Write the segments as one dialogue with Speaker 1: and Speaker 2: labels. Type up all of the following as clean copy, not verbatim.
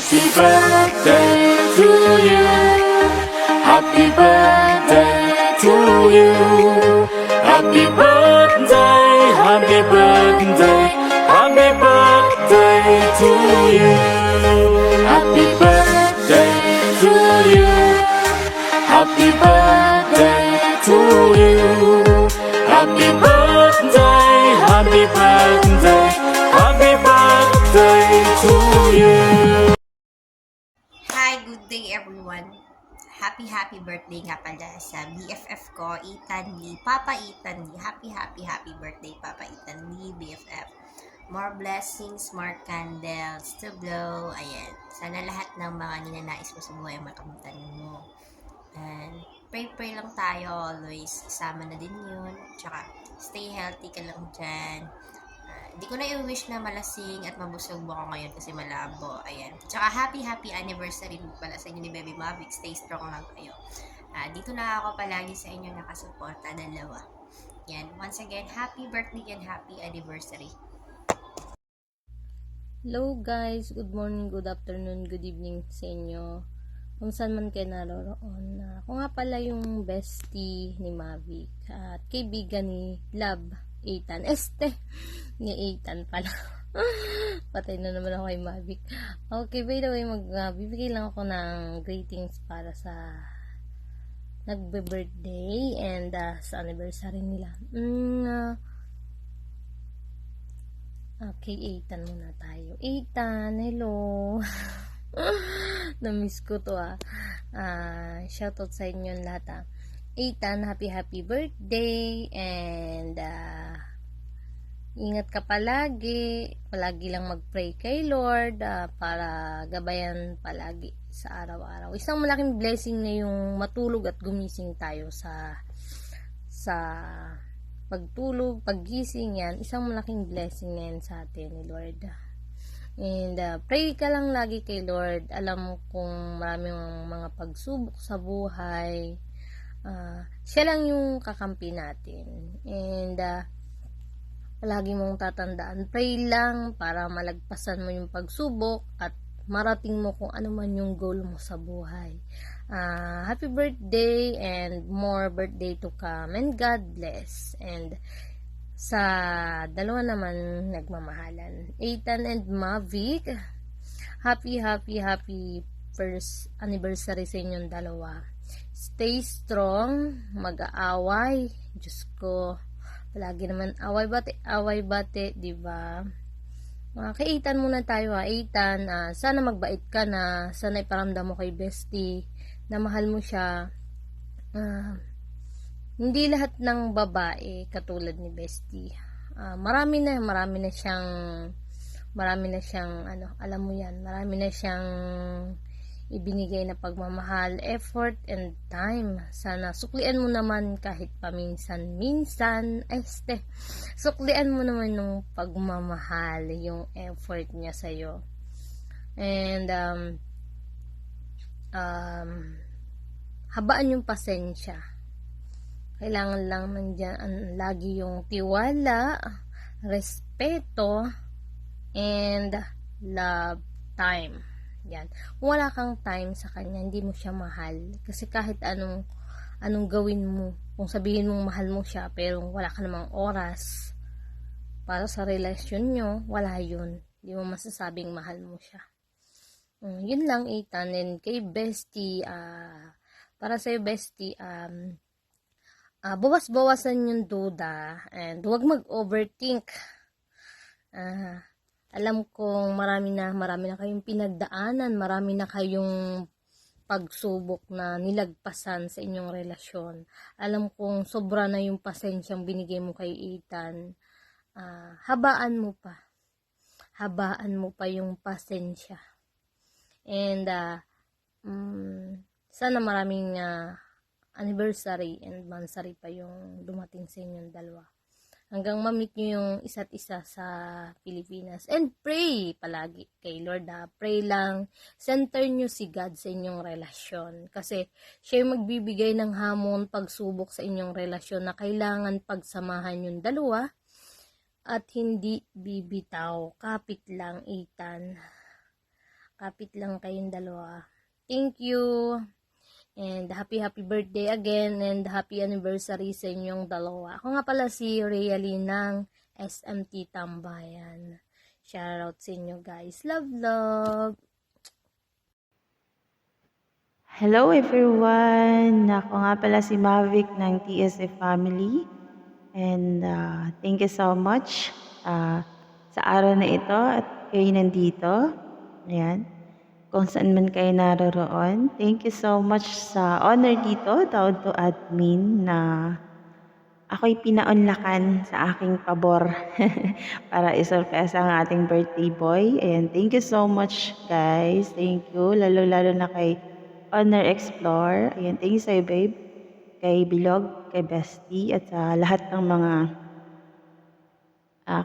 Speaker 1: Happy birthday to you. Happy birthday to you. Happy birthday, happy birthday, happy birthday to you. Happy birthday to you. Happy birthday to you. Happy birthday, happy birthday, happy birthday to you.
Speaker 2: Hi, good day everyone. Happy birthday nga pala sa BFF ko, Ethan Lee. Papa Ethan Lee. Happy birthday, Papa Ethan Lee, BFF. More blessings, more candles to blow. Ayan. Sana lahat ng mga ninanais mo sa buhay makamtan mo. And pray lang tayo always. Isama na din yun. Tsaka stay healthy ka lang dyan. Hindi ko na i-wish na malasing at mabusog mo ako ngayon kasi malabo. Ayan. Tsaka happy anniversary pala sa inyo ni Baby Mavic. Stay strong lang kayo. Dito na ako palagi sa inyo nakasuporta, dalawa. Yan. Once again, happy birthday and happy anniversary.
Speaker 3: Hello guys, good morning, good afternoon, good evening sa inyo. Kung saan man kayo naroroon. Ako nga pala yung bestie ni Mavic at kaibigan ni Love Ethan. Ni Ethan pala. Patay na naman ako kay Mavic. Okay, by the way, magbibigay lang ako ng greetings para sa nagbe-birthday and sa anniversary nila. Okay, Ethan muna tayo. Ethan, hello. Na-miss ko to shoutout sa inyo lahat Ethan, happy birthday and ingat ka palagi lang mag-pray kay Lord para gabayan palagi sa araw-araw. Isang malaking blessing na yung matulog at gumising tayo sa pagtulog, paggising yan, isang malaking blessing na yan sa atin ni Lord. And pray ka lang lagi kay Lord. Alam kong maraming mga pagsubok sa buhay. Siya lang yung kakampi natin. And palagi mong tatandaan, pray lang para malagpasan mo yung pagsubok at marating mo kung ano man yung goal mo sa buhay. Happy birthday and more birthday to come. And God bless. And sa dalawa naman nagmamahalan, Ethan and Mavic, happy first anniversary sa inyong dalawa. Stay strong, mag-aaway, Diyos ko, palagi naman away bate, diba? Kay Ethan muna tayo Ethan, sana magbait ka na, sana iparamdam mo kay bestie na mahal mo siya. Hindi lahat ng babae katulad ni bestie. Marami na siyang alam mo yan, marami na siyang ibinigay na pagmamahal, effort and time. Sana suklian mo naman kahit paminsan-minsan. Suklian mo naman yung pagmamahal, yung effort niya sa'yo. And habaan yung pasensya. Kailangan lang nandiyan lagi yung tiwala, respeto, and love, time. Yan. Kung wala kang time sa kanya, hindi mo siya mahal. Kasi kahit anong gawin mo, kung sabihin mong mahal mo siya, pero wala ka namang oras para sa relasyon nyo, wala yun. Hindi mo masasabing mahal mo siya. Yun lang, Ethan. And kay bestie, para sa'yo, bestie, bawas-bawasan yung duda and huwag mag-overthink. Alam kong marami na kayong pinagdaanan, marami na kayong pagsubok na nilagpasan sa inyong relasyon. Alam kong sobra na yung pasensyang binigay mo kay Ethan. Habaan mo pa yung pasensya. And sana maraming anniversary and mansary pa yung dumating sa inyong dalawa. Hanggang ma-meet nyo yung isa't isa sa Pilipinas. And pray palagi kay Lord. Pray lang. Center nyo si God sa inyong relasyon. Kasi siya yung magbibigay ng hamon, pagsubok sa inyong relasyon na kailangan pagsamahan yung dalawa at hindi bibitaw. Kapit lang, Ethan. Kapit lang kayong dalawa. Thank you. And happy birthday again and happy anniversary sa inyong dalawa. Ako nga pala si Realy ng SMT Tambayan. Shoutout sa inyo guys. Love, love.
Speaker 4: Hello everyone! Ako nga pala si Mavic ng TSF Family. And thank you so much sa araw na ito at kayo nandito. Ayan. Kung saan man kayo naroroon. Thank you so much sa honor dito, down to admin, na ako'y pinaunlakan sa aking pabor para isurpresa ang ating birthday boy. Ayan, thank you so much guys. Thank you. Lalo-lalo na kay Honor Explore. Ayan, thank you sa'yo babe. Kay Bilog, kay Bestie, at sa lahat ng mga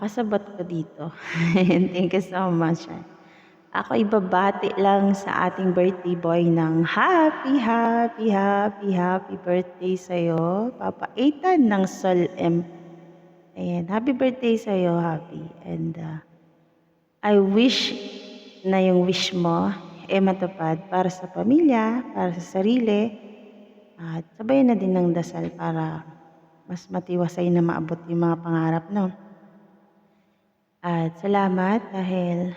Speaker 4: kasabot ko dito. Ayan, thank you so much. Ako ibabati lang sa ating birthday boy ng happy birthday sa'yo, Papa Ethan ng Sol M. Ayan, happy birthday sa'yo, happy. And I wish na yung wish mo matupad para sa pamilya, para sa sarili, at sabayan na din ng dasal para mas matiwasay na maabot yung mga pangarap, no? At salamat dahil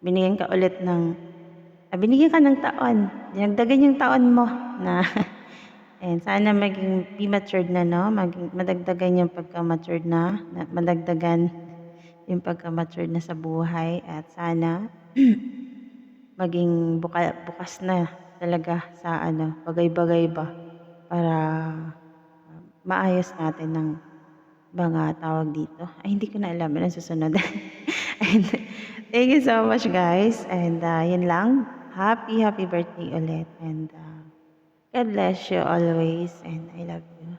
Speaker 4: binigyan ka ng taon. Dinagdagan yung taon mo na and sana maging be matured na, no? Madagdagan yung pagka-matured na, madagdagan yung pagka-matured na sa buhay, at sana maging bukas na talaga sa bagay-bagay ba para maayos natin ng mga tawag dito. Ay, hindi ko na alam. Ano susunod? And thank you so much guys. And yun lang. Happy birthday ulit. And God bless you always. And I love you.